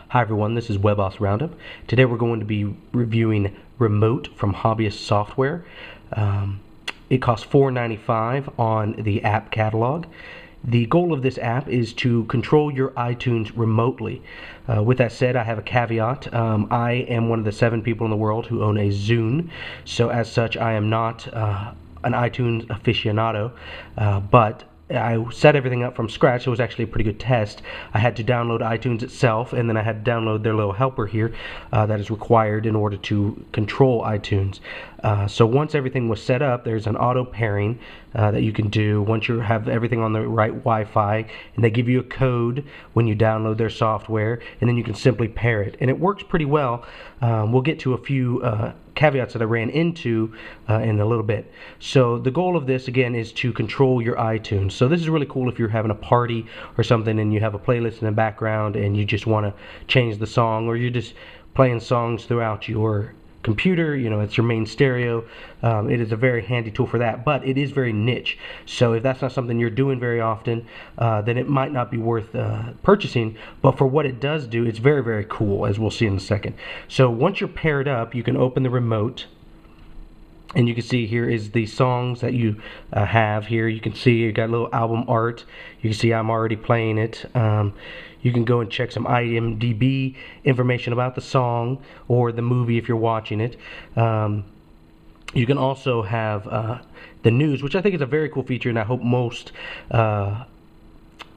Hi everyone, this is webOSroundup. Today we're going to be reviewing Remote from Hobbyist Software. It costs $4.95 on the app catalog. The goal of this app is to control your iTunes remotely. With that said, I have a caveat. I am one of the 7 people in the world who own a Zune, so as such I am not an iTunes aficionado, but I set everything up from scratch, so it was actually a pretty good test. I had to download iTunes itself, and then I had to download their little helper here that is required in order to control iTunes. So once everything was set up, there's an auto pairing that you can do once you have everything on the right Wi-Fi, and they give you a code when you download their software, and then you can simply pair it, and it works pretty well. We'll get to a few caveats that I ran into in a little bit. So the goal of this again is to control your iTunes. So this is really cool if you're having a party or something and you have a playlist in the background and you just want to change the song, or you're just playing songs throughout your computer, you know, it's your main stereo. It is a very handy tool for that, but it is very niche. So if that's not something you're doing very often, then it might not be worth purchasing. But for what it does do, it's very, very cool, as we'll see in a second. So once you're paired up, you can open the remote, and you can see here is the songs that you have here. You can see you got a little album art. You can see I'm already playing it. You can go and check some IMDb information about the song or the movie if you're watching it. You can also have the news, which I think is a very cool feature, and I hope most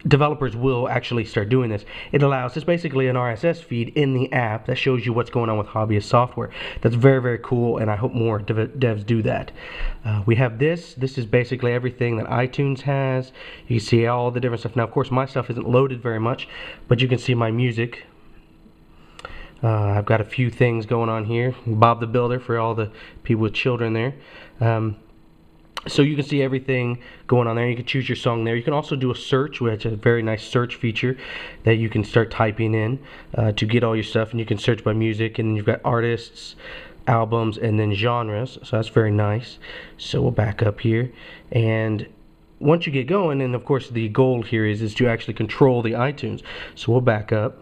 developers will actually start doing this. It's basically an RSS feed in the app that shows you what's going on with Hobbyist Software. That's very, very cool, and I hope more devs do that. We have this is basically everything that iTunes has. You can see all the different stuff. Now of course my stuff isn't loaded very much, but you can see my music. I've got a few things going on here. Bob the Builder for all the people with children there. So you can see everything going on there. You can choose your song there. You can also do a search, which is a very nice search feature that you can start typing in to get all your stuff, and you can search by music, and you've got artists, albums, and then genres. So that's very nice. So we'll back up here, and once you get going, and of course the goal here is to actually control the iTunes. So we'll back up,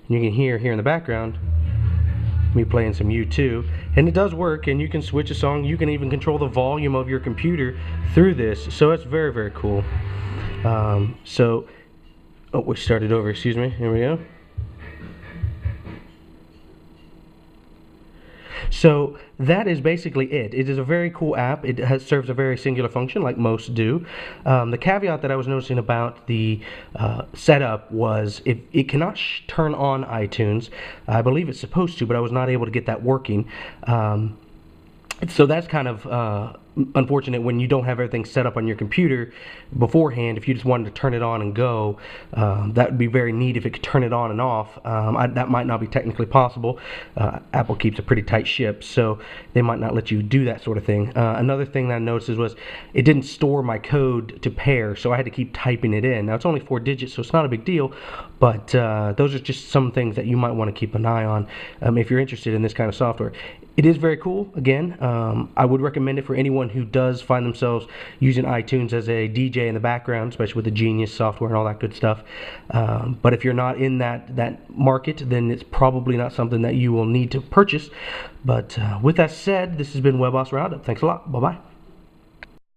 and you can hear here in the background me playing some U2, and it does work, and you can switch a song. You can even control the volume of your computer through this, so it's very, very cool. We started over, excuse me, here we go. So that is basically it. It is a very cool app. It serves a very singular function, like most do. The caveat that I was noticing about the setup was it cannot turn on iTunes. I believe it's supposed to, but I was not able to get that working. So that's kind of unfortunate when you don't have everything set up on your computer beforehand. If you just wanted to turn it on and go, that would be very neat if it could turn it on and off. That might not be technically possible. Apple keeps a pretty tight ship, so they might not let you do that sort of thing. Another thing that I noticed was it didn't store my code to pair, so I had to keep typing it in. Now it's only 4 digits, so it's not a big deal, but those are just some things that you might want to keep an eye on if you're interested in this kind of software. It is very cool. Again, I would recommend it for anyone who does find themselves using iTunes as a DJ in the background, especially with the Genius software and all that good stuff. But if you're not in that market, then it's probably not something that you will need to purchase. But with that said, this has been webOSroundup. Thanks a lot. Bye-bye.